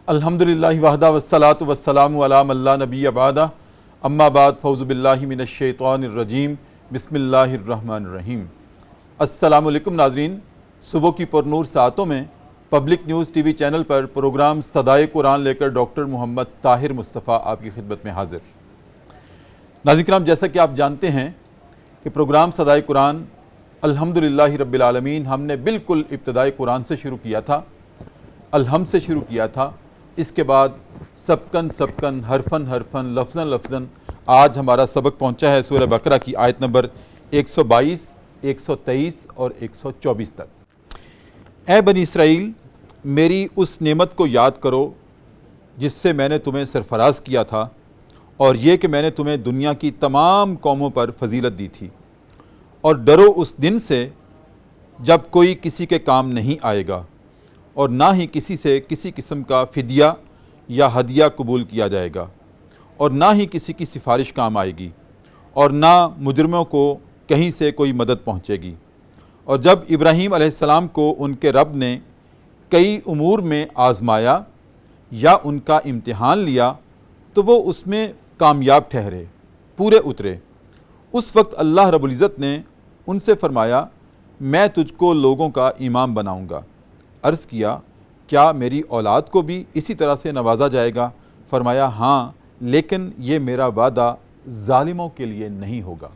الحمدللہ وحدہ والصلاة والسلام علی من لا نبی بعدہ اما بعد فاعوذ باللہ من الشیطان الرجیم بسم اللہ الرحمن الرحیم۔ السلام علیکم ناظرین، صبح کی پرنور ساعتوں میں public news T V channel پر پروگرام صدائے قرآن لے کر ڈاکٹر محمد طاہر مصطفیٰ آپ کی خدمت میں حاضر۔ ناظرین کرام، جیسا کہ آپ جانتے ہیں کہ پروگرام صدائے قرآن الحمدللہ رب العالمین ہم نے بالکل ابتدائے قرآن سے شروع کیا تھا، الحمد سے شروع کیا تھا۔ اس کے بعد سبکن حرفن لفظن لفظن آج ہمارا سبق پہنچا ہے سورہ بقرہ کی آیت نمبر 122، 123 اور 124 تک۔ اے بنی اسرائیل، میری اس نعمت کو یاد کرو جس سے میں نے تمہیں سرفراز کیا تھا، اور یہ کہ میں نے تمہیں دنیا کی تمام قوموں پر فضیلت دی تھی، اور ڈرو اس دن سے جب کوئی کسی کے کام نہیں آئے گا، اور نہ ہی کسی سے کسی قسم کا فدیہ یا ہدیہ قبول کیا جائے گا، اور نہ ہی کسی کی سفارش کام آئے گی، اور نہ مجرموں کو کہیں سے کوئی مدد پہنچے گی۔ اور جب ابراہیم علیہ السلام کو ان کے رب نے کئی امور میں آزمایا یا ان کا امتحان لیا تو وہ اس میں کامیاب ٹھہرے، پورے اترے۔ اس وقت اللہ رب العزت نے ان سے فرمایا، میں تجھ کو لوگوں کا امام بناؤں گا۔ عرض کیا، کیا میری اولاد کو بھی اسی طرح سے نوازا جائے گا؟ فرمایا، ہاں، لیکن یہ میرا وعدہ ظالموں کے لیے نہیں ہوگا۔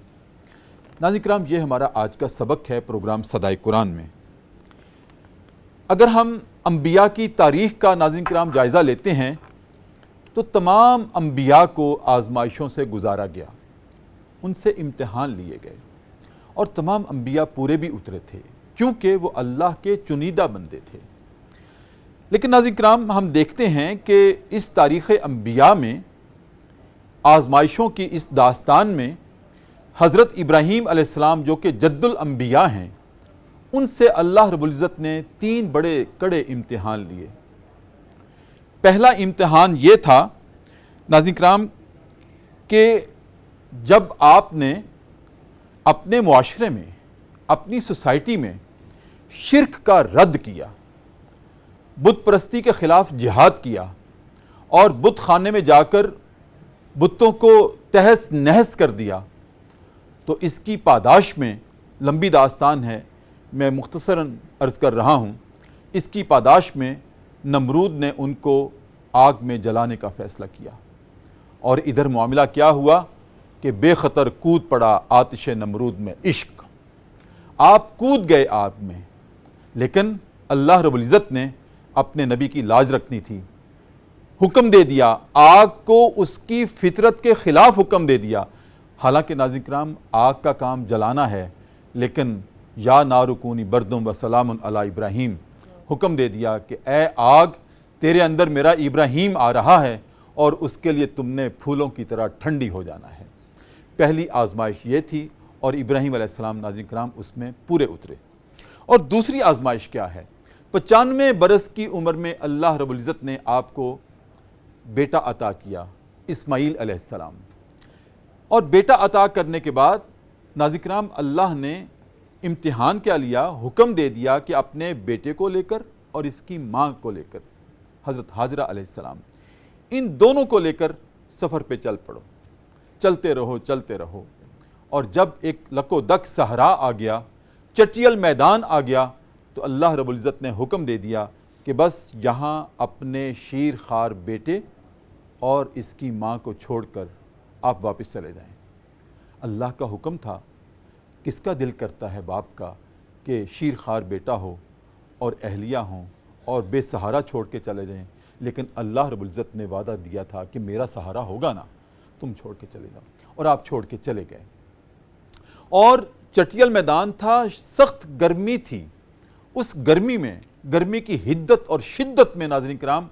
ناظرین کرام، یہ ہمارا آج کا سبق ہے پروگرام صدائے قرآن میں۔ اگر ہم انبیاء کی تاریخ کا ناظرین کرام جائزہ لیتے ہیں تو تمام انبیاء کو آزمائشوں سے گزارا گیا، ان سے امتحان لیے گئے، اور تمام انبیاء پورے بھی اترے تھے کیونکہ وہ اللہ کے چنیدہ بندے تھے۔ لیکن ناظرین کرام، ہم دیکھتے ہیں کہ اس تاریخ انبیاء میں آزمائشوں کی اس داستان میں حضرت ابراہیم علیہ السلام جو کہ جد الانبیاء ہیں، ان سے اللہ رب العزت نے 3 بڑے کڑے امتحان لیے۔ پہلا امتحان یہ تھا ناظرین کرام کہ جب آپ نے اپنے معاشرے میں، اپنی سوسائٹی میں شرک کا رد کیا، بت پرستی کے خلاف جہاد کیا، اور بت خانے میں جا کر بتوں کو تہس نہس کر دیا، تو اس کی پاداش میں لمبی داستان ہے، میں مختصراً عرض کر رہا ہوں۔ اس کی پاداش میں نمرود نے ان کو آگ میں جلانے کا فیصلہ کیا، اور ادھر معاملہ کیا ہوا کہ بے خطر کود پڑا آتش نمرود میں عشق۔ آپ کود گئے آگ میں، لیکن اللہ رب العزت نے اپنے نبی کی لاج رکھنی تھی، حکم دے دیا، آگ کو اس کی فطرت کے خلاف حکم دے دیا۔ حالانکہ ناظرین کرام، آگ کا کام جلانا ہے، لیکن یا نار کونی بردم و سلام علی ابراہیم، حکم دے دیا کہ اے آگ، تیرے اندر میرا ابراہیم آ رہا ہے، اور اس کے لیے تم نے پھولوں کی طرح ٹھنڈی ہو جانا ہے۔ پہلی آزمائش یہ تھی، اور ابراہیم علیہ السلام ناظرین کرام اس میں پورے اترے۔ اور دوسری آزمائش کیا ہے؟ 95 برس کی عمر میں اللہ رب العزت نے آپ کو بیٹا عطا کیا، اسماعیل علیہ السلام۔ اور بیٹا عطا کرنے کے بعد ناظرین کرام اللہ نے امتحان کیا لیا، حکم دے دیا کہ اپنے بیٹے کو لے کر اور اس کی ماں کو لے کر، حضرت ہاجرہ علیہ السلام، ان دونوں کو لے کر سفر پہ چل پڑو، چلتے رہو۔ اور جب ایک لکو دک صحرا آ گیا، چٹیل میدان آ گیا، تو اللہ رب العزت نے حکم دے دیا کہ بس یہاں اپنے شیر خوار بیٹے اور اس کی ماں کو چھوڑ کر آپ واپس چلے جائیں۔ اللہ کا حکم تھا، کس کا دل کرتا ہے باپ کا کہ شیر خوار بیٹا ہو اور اہلیہ ہوں اور بے سہارا چھوڑ کے چلے جائیں؟ لیکن اللہ رب العزت نے وعدہ دیا تھا کہ میرا سہارا ہوگا نا، تم چھوڑ کے چلے جاؤ، اور آپ چھوڑ کے چلے گئے۔ اور چٹیل میدان تھا، سخت گرمی تھی، اس گرمی میں، گرمی کی حدت اور شدت میں ناظرین کرام،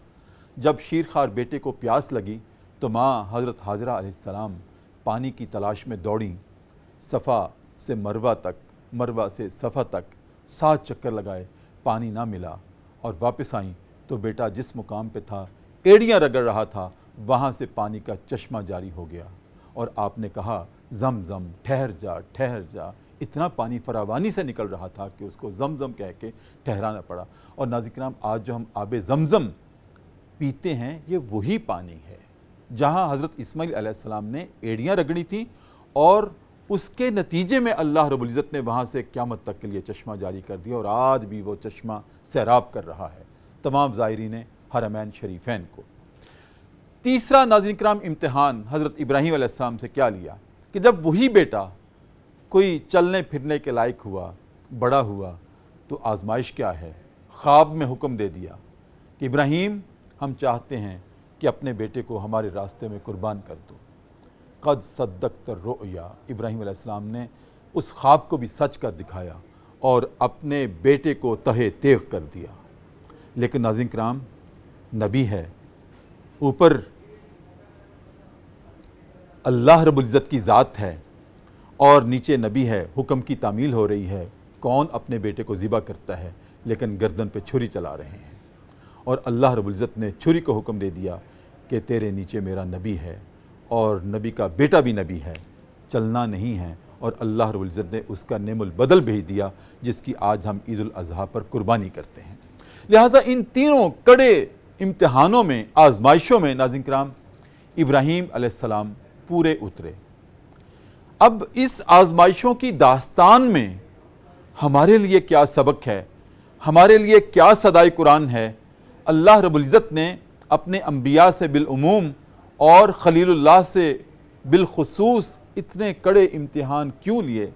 جب شیر خوار بیٹے کو پیاس لگی تو ماں حضرت ہاجرہ علیہ السلام پانی کی تلاش میں دوڑیں، صفا سے مروہ تک، مروہ سے صفا تک 7 چکر لگائے، پانی نہ ملا، اور واپس آئیں تو بیٹا جس مقام پہ تھا، ایڑیاں رگڑ رہا تھا، وہاں سے پانی کا چشمہ جاری ہو گیا۔ اور آپ نے کہا، زمزم ٹھہر جا، اتنا پانی فراوانی سے نکل رہا تھا کہ اس کو زمزم کہہ کے ٹھہرانا پڑا۔ اور ناظرین کرام، آج جو ہم آب زمزم پیتے ہیں یہ وہی پانی ہے جہاں حضرت اسماعیل علیہ السلام نے ایڑیاں رگڑی تھیں اور اس کے نتیجے میں اللہ رب العزت نے وہاں سے قیامت تک کے لیے چشمہ جاری کر دیا اور آج بھی وہ چشمہ سیراب کر رہا ہے تمام زائرین حرمین شریفین کو۔ تیسرا ناظرین کرام امتحان حضرت ابراہیم علیہ السلام سے کیا لیا کہ جب وہی بیٹا کوئی چلنے پھرنے کے لائق ہوا، بڑا ہوا، تو آزمائش کیا ہے؟ خواب میں حکم دے دیا کہ ابراہیم ہم چاہتے ہیں کہ اپنے بیٹے کو ہمارے راستے میں قربان کر دو۔ قد صدقت الرؤیا، ابراہیم علیہ السلام نے اس خواب کو بھی سچ کر دکھایا اور اپنے بیٹے کو تہہ تیغ کر دیا۔ لیکن ناظرین کرام نبی ہے، اوپر اللہ رب العزت کی ذات ہے اور نیچے نبی ہے، حکم کی تعمیل ہو رہی ہے۔ کون اپنے بیٹے کو ذبح کرتا ہے لیکن گردن پہ چھری چلا رہے ہیں، اور اللہ رب العزت نے چھری کو حکم دے دیا کہ تیرے نیچے میرا نبی ہے اور نبی کا بیٹا بھی نبی ہے، چلنا نہیں ہے، اور اللہ رب العزت نے اس کا نعم البدل بھیج دیا جس کی آج ہم عید الاضحیٰ پر قربانی کرتے ہیں۔ لہٰذا ان تینوں کڑے امتحانوں میں، آزمائشوں میں ناظرین کرام ابراہیم علیہ السلام پورے اترے۔ اب اس آزمائشوں کی داستان میں ہمارے لیے کیا سبق ہے، ہمارے لیے کیا صدائے قرآن ہے؟ اللہ رب العزت نے اپنے انبیاء سے بالعموم اور خلیل اللہ سے بالخصوص اتنے کڑے امتحان کیوں لیے؟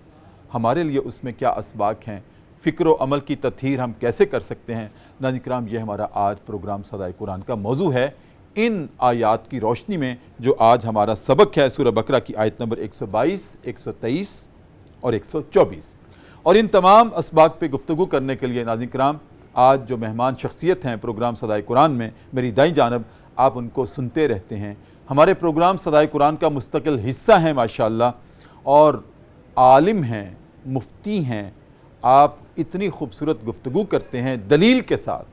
ہمارے لیے اس میں کیا اسباق ہیں؟ فکر و عمل کی تطہیر ہم کیسے کر سکتے ہیں؟ ناظرین کرام یہ ہمارا آج پروگرام صدائے قرآن کا موضوع ہے۔ ان آیات کی روشنی میں جو آج ہمارا سبق ہے سورہ بقرہ کی آیت نمبر 122، 123 اور 124، اور ان تمام اسباق پہ گفتگو کرنے کے لیے ناظرین کرام آج جو مہمان شخصیت ہیں پروگرام صدائے قرآن میں، میری دائیں جانب آپ ان کو سنتے رہتے ہیں۔ ہمارے پروگرام صدائے قرآن کا مستقل حصہ ہیں ماشاءاللہ، اور عالم ہیں، مفتی ہیں۔ آپ اتنی خوبصورت گفتگو کرتے ہیں دلیل کے ساتھ،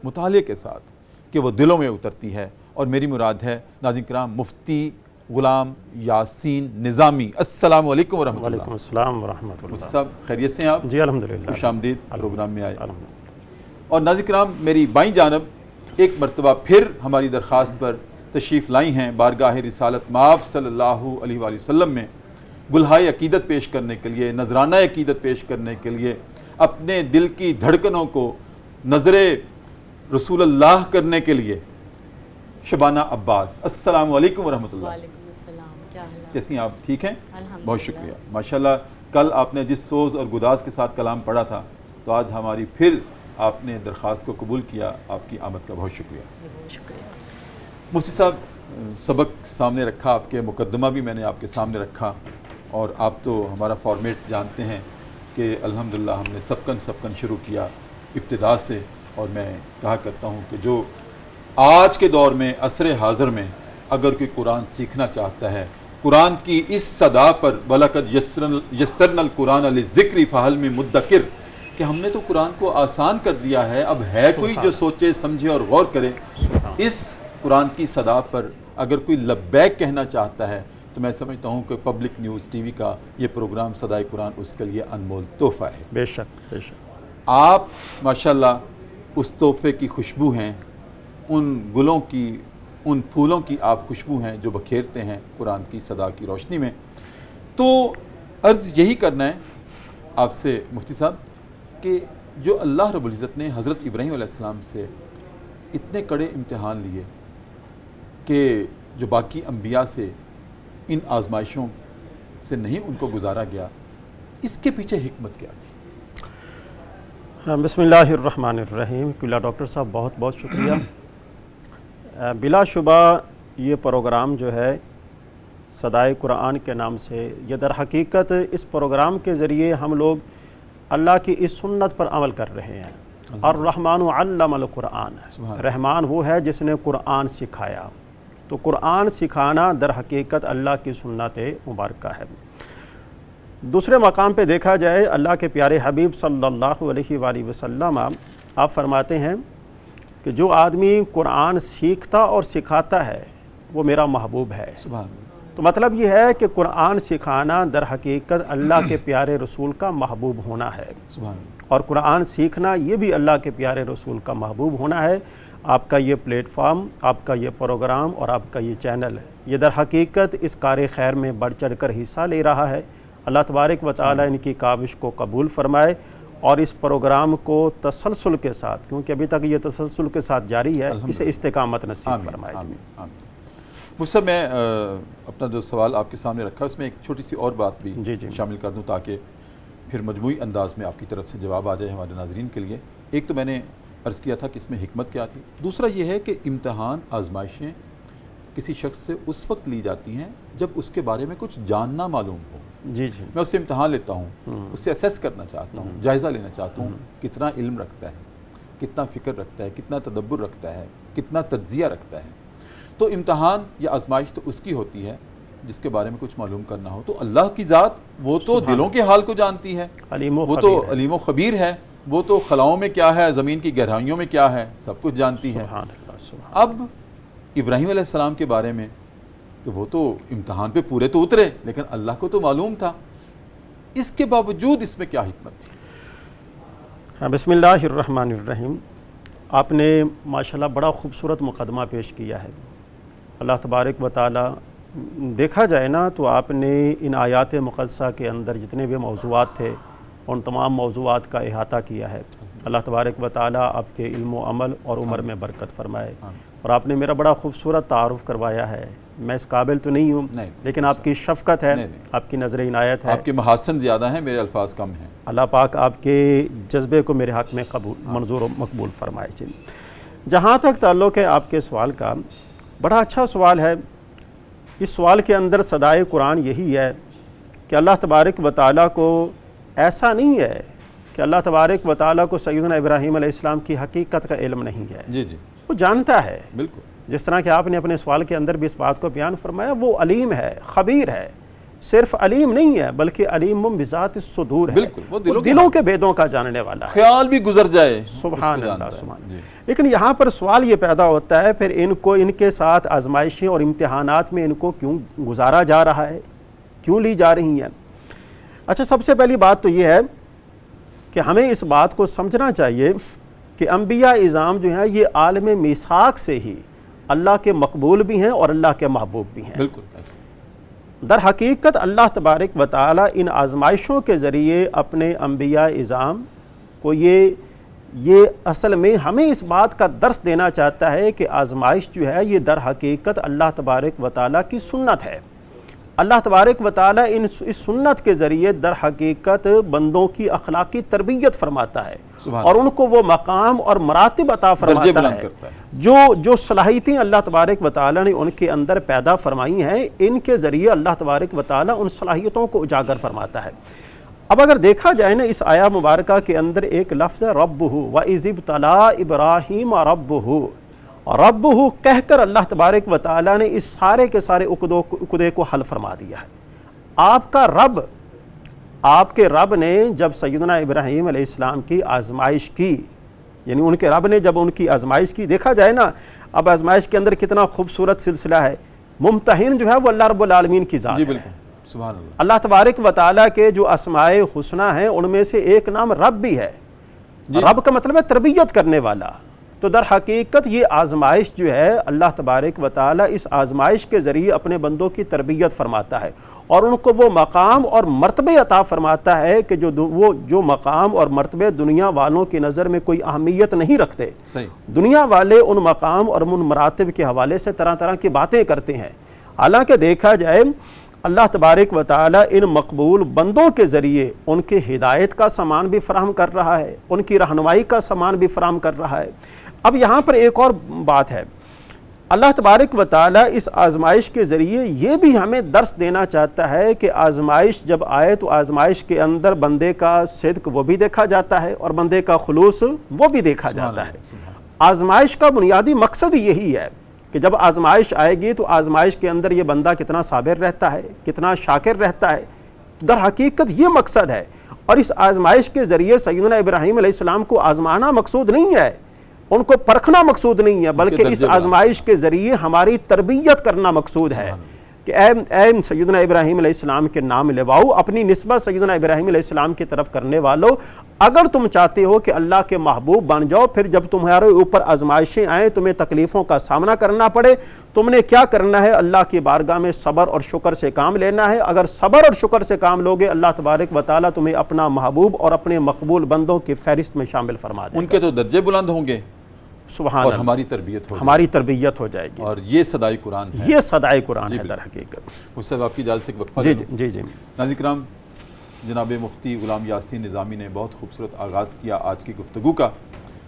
مطالعے کے ساتھ، کہ وہ دلوں میں اترتی ہے، اور میری مراد ہے ناظرین کرام مفتی غلام یاسین نظامی۔ السلام علیکم ورحمۃ اللہ۔ وعلیکم السلام ورحمۃ اللہ۔ مفتی صاحب خیریت سے ہیں آپ؟ جی الحمدللہ، خوش آمدید پروگرام میں آئے۔ الحمدللہ۔ اور ناظرین کرام میری بائیں جانب ایک مرتبہ پھر ہماری درخواست پر تشریف لائی ہیں بارگاہ رسالت مآب صلی اللہ علیہ وآلہ وسلم میں گلہائے عقیدت پیش کرنے کے لیے، نذرانہ عقیدت پیش کرنے کے لیے، اپنے دل کی دھڑکنوں کو نظر رسول اللہ کرنے کے لیے شبانہ عباس۔ السلام علیکم ورحمۃ اللہ۔ وعلیکم السلام، کیا حال ہے؟ کیسی ہیں آپ؟ ٹھیک ہیں؟ الحمدللہ۔ بہت شکریہ ماشاءاللہ۔ کل آپ نے جس سوز اور گداز کے ساتھ کلام پڑھا تھا، تو آج ہماری پھر آپ نے درخواست کو قبول کیا، آپ کی آمد کا بہت شکریہ۔ بہت شکریہ۔ مفتی صاحب سبق سامنے رکھا، آپ کے مقدمہ بھی میں نے آپ کے سامنے رکھا، اور آپ تو ہمارا فارمیٹ جانتے ہیں کہ الحمدللہ ہم نے سبقن شروع کیا ابتدا سے، اور میں کہا کرتا ہوں کہ جو آج کے دور میں عصر حاضر میں اگر کوئی قرآن سیکھنا چاہتا ہے، قرآن کی اس صدا پر وَلَقَدْ يَسَّرْنَا الْقُرْآنَ لِلذِّكْرِ فَهَلْ مِن مُدَّكِرٍ، کہ ہم نے تو قرآن کو آسان کر دیا ہے، اب ہے کوئی جو سوچے سمجھے اور غور کرے۔ اس قرآن کی صدا پر اگر کوئی لبیک کہنا چاہتا ہے تو میں سمجھتا ہوں کہ پبلک نیوز ٹی وی کا یہ پروگرام صدائے قرآن اس کے لیے انمول تحفہ ہے۔ بے شک بے شک۔ آپ ماشاءاللہ اس تحفے کی خوشبو ہیں، ان گلوں کی، ان پھولوں کی آپ خوشبو ہیں جو بکھیرتے ہیں قرآن کی صدا کی روشنی میں۔ تو عرض یہی کرنا ہے آپ سے مفتی صاحب کہ جو اللہ رب العزت نے حضرت ابراہیم علیہ السلام سے اتنے کڑے امتحان لیے کہ جو باقی انبیاء سے ان آزمائشوں سے نہیں ان کو گزارا گیا، اس کے پیچھے حکمت کیا تھی؟ بسم اللہ الرحمن الرحیم۔ قبلہ ڈاکٹر صاحب بہت بہت شکریہ۔ بلا شبہ یہ پروگرام جو ہے صدائے قرآن کے نام سے، یہ در حقیقت اس پروگرام کے ذریعے ہم لوگ اللہ کی اس سنت پر عمل کر رہے ہیں۔ الرحمن علم القرآن، رحمان وہ ہے جس نے قرآن سکھایا، تو قرآن سکھانا در حقیقت اللہ کی سنت مبارکہ ہے۔ دوسرے مقام پہ دیکھا جائے اللہ کے پیارے حبیب صلی اللہ علیہ وآلہ وسلم آپ فرماتے ہیں کہ جو آدمی قرآن سیکھتا اور سکھاتا ہے وہ میرا محبوب ہے۔ سبحان اللہ۔ تو مطلب یہ ہے کہ قرآن سکھانا در حقیقت اللہ کے پیارے رسول کا محبوب ہونا ہے، سبحان اللہ۔ اور قرآن سیکھنا یہ بھی اللہ کے پیارے رسول کا محبوب ہونا ہے۔ آپ کا یہ پلیٹ فارم، آپ کا یہ پروگرام اور آپ کا یہ چینل ہے، یہ در حقیقت اس کار خیر میں بڑھ چڑھ کر حصہ لے رہا ہے۔ اللہ تبارک و تعالیٰ ان کی کاوش کو قبول فرمائے اور اس پروگرام کو تسلسل کے ساتھ، کیونکہ ابھی تک یہ تسلسل کے ساتھ جاری ہے، اسے استقامت نصیب فرمائے۔ مجھ سے میں اپنا جو سوال آپ کے سامنے رکھا اس میں ایک چھوٹی سی اور بات بھی شامل کر دوں تاکہ پھر مجموعی انداز میں آپ کی طرف سے جواب آ جائے ہمارے ناظرین کے لیے۔ ایک تو میں نے عرض کیا تھا کہ اس میں حکمت کیا تھی، دوسرا یہ ہے کہ امتحان، آزمائشیں کسی شخص سے اس وقت لی جاتی ہیں جب اس کے بارے میں کچھ جاننا معلوم ہو۔ میں اس سے امتحان لیتا ہوں، اس سے اسیس کرنا چاہتا ہوں، جائزہ لینا چاہتا ہوں، کتنا علم رکھتا ہے، کتنا فکر رکھتا ہے، کتنا تدبر رکھتا ہے، کتنا تجزیہ رکھتا ہے۔ تو امتحان یا آزمائش تو اس کی ہوتی ہے جس کے بارے میں کچھ معلوم کرنا ہو۔ تو اللہ کی ذات وہ تو دلوں کے حال کو جانتی ہے، وہ تو علیم و خبیر ہے، وہ تو خلاؤں میں کیا ہے، زمین کی گہرائیوں میں کیا ہے، سب کچھ جانتی ہے۔ اب ابراہیم علیہ السلام کے بارے میں کہ وہ تو امتحان پہ پورے تو اترے لیکن اللہ کو تو معلوم تھا، اس کے باوجود اس میں کیا حکمت تھی؟ بسم اللہ الرحمن الرحیم۔ آپ نے ماشاءاللہ بڑا خوبصورت مقدمہ پیش کیا ہے۔ اللہ تبارک و تعالیٰ دیکھا جائے نا تو آپ نے ان آیات مقدسہ کے اندر جتنے بھی موضوعات تھے ان تمام موضوعات کا احاطہ کیا ہے۔ اللہ تبارک و تعالیٰ آپ کے علم و عمل اور عمر میں برکت فرمائے۔ اور آپ نے میرا بڑا خوبصورت تعارف کروایا ہے، میں اس قابل تو نہیں ہوں لیکن آپ کی شفقت ہے، آپ کی نظر عنایت ہے، آپ کے محاسن زیادہ ہیں، میرے الفاظ کم ہیں۔ اللہ پاک آپ کے جذبے کو میرے حق میں منظور و مقبول فرمائے۔ جہاں تک تعلق ہے آپ کے سوال کا، بڑا اچھا سوال ہے۔ اس سوال کے اندر صدائے قرآن یہی ہے کہ اللہ تبارک و تعالیٰ کو ایسا نہیں ہے کہ اللہ تبارک و تعالیٰ کو سیدنا ابراہیم علیہ السلام کی حقیقت کا علم نہیں ہے، وہ جانتا ہے۔ بالکل جس طرح کہ آپ نے اپنے سوال کے اندر بھی اس بات کو بیان فرمایا، وہ علیم ہے، خبیر ہے، صرف علیم نہیں ہے بلکہ علیم بذات الصدور ہے، وہ دلوں کے بھیدوں کا جاننے والا ہے، خیال بھی گزر جائے۔ سبحان اللہ، سبحان اللہ۔ لیکن یہاں پر سوال یہ پیدا ہوتا ہے پھر ان کے ساتھ آزمائشیں اور امتحانات میں ان کو کیوں گزارا جا رہا ہے، کیوں لی جا رہی ہیں؟ اچھا، سب سے پہلی بات تو یہ ہے کہ ہمیں اس بات کو سمجھنا چاہیے کہ انبیاء اعظام جو ہیں یہ عالم میثاق سے ہی اللہ کے مقبول بھی ہیں اور اللہ کے محبوب بھی ہیں۔ بالکل در حقیقت اللہ تبارک و تعالیٰ ان آزمائشوں کے ذریعے اپنے انبیاء اعظام کو یہ اصل میں ہمیں اس بات کا درس دینا چاہتا ہے کہ آزمائش جو ہے یہ در حقیقت اللہ تبارک و تعالیٰ کی سنت ہے۔ اللہ تبارک و تعالیٰ اس سنت کے ذریعے در حقیقت بندوں کی اخلاقی تربیت فرماتا ہے اور ان کو وہ مقام اور مراتب عطا فرماتا ہے جو صلاحیتیں اللہ تبارک و تعالیٰ نے ان کے اندر پیدا فرمائی ہیں، ان کے ذریعے اللہ تبارک و تعالیٰ ان صلاحیتوں کو اجاگر فرماتا ہے۔ اب اگر دیکھا جائے نا اس آیہ مبارکہ کے اندر ایک لفظ ہے ربہ، وَإِذِ ابْتَلَىٰ إِبْرَاهِيمَ رَبُّهُ، ربہ کہہ کر اللہ تبارک و تعالیٰ نے اس سارے کے سارے عقدے کو حل فرما دیا ہے۔ آپ کا رب، آپ کے رب نے جب سیدنا ابراہیم علیہ السلام کی آزمائش کی، یعنی ان کے رب نے جب ان کی آزمائش کی، دیکھا جائے نا اب آزمائش کے اندر کتنا خوبصورت سلسلہ ہے۔ ممتحن جو ہے وہ اللہ رب العالمین کی ذات ہے۔ سبحان اللہ۔ اللہ تبارک و تعالیٰ کے جو اسماء حسنی ہیں ان میں سے ایک نام رب بھی ہے۔ رب کا مطلب ہے تربیت کرنے والا۔ تو در حقیقت یہ آزمائش جو ہے اللہ تبارک و تعالیٰ اس آزمائش کے ذریعے اپنے بندوں کی تربیت فرماتا ہے اور ان کو وہ مقام اور مرتبے عطا فرماتا ہے کہ جو مقام اور مرتبے دنیا والوں کی نظر میں کوئی اہمیت نہیں رکھتے۔ دنیا والے ان مقام اور ان مراتب کے حوالے سے طرح طرح کی باتیں کرتے ہیں، حالانکہ دیکھا جائے اللہ تبارک و تعالیٰ ان مقبول بندوں کے ذریعے ان کے ہدایت کا سامان بھی فراہم کر رہا ہے، ان کی رہنمائی کا سامان بھی فراہم کر رہا ہے۔ اب یہاں پر ایک اور بات ہے، اللہ تبارک و تعالیٰ اس آزمائش کے ذریعے یہ بھی ہمیں درس دینا چاہتا ہے کہ آزمائش جب آئے تو آزمائش کے اندر بندے کا صدق وہ بھی دیکھا جاتا ہے اور بندے کا خلوص وہ بھی دیکھا جاتا ہے۔ آزمائش کا بنیادی مقصد یہی ہے کہ جب آزمائش آئے گی تو آزمائش کے اندر یہ بندہ کتنا صابر رہتا ہے، کتنا شاکر رہتا ہے، در حقیقت یہ مقصد ہے۔ اور اس آزمائش کے ذریعے سیدنا ابراہیم علیہ السلام کو آزمانا مقصود نہیں ہے، ان کو پرکھنا مقصود نہیں ہے، بلکہ اس آزمائش کے ذریعے ہماری تربیت کرنا مقصود ہے کہ اے سیدنا ابراہیم علیہ السلام کے نام لیواؤ، اپنی نسبت سیدنا ابراہیم علیہ السلام کی طرف کرنے والوں، اگر تم چاہتے ہو کہ اللہ کے محبوب بن جاؤ، پھر جب تمہارے اوپر آزمائشیں آئیں، تمہیں تکلیفوں کا سامنا کرنا پڑے، تم نے کیا کرنا ہے؟ اللہ کی بارگاہ میں صبر اور شکر سے کام لینا ہے۔ اگر صبر اور شکر سے کام لوگے، اللہ تبارک و تعالیٰ تمہیں اپنا محبوب اور اپنے مقبول بندوں کی فہرست میں شامل فرما دے گا۔ ان کے تو درجے بلند ہوں گے سبحان اور اللہ، ہماری تربیت ہوگی، ہماری تربیت ہو جائے گی۔ اور یہ صدائے قرآن ہے۔ یہ صدائے قرآن ہے در حقیقت۔ اس سے آپ کی اجازت سے ایک وقفہ جی لے لوں۔ جی جی ناظرین کرام، جناب مفتی غلام یاسین نظامی نے بہت خوبصورت آغاز کیا آج کی گفتگو کا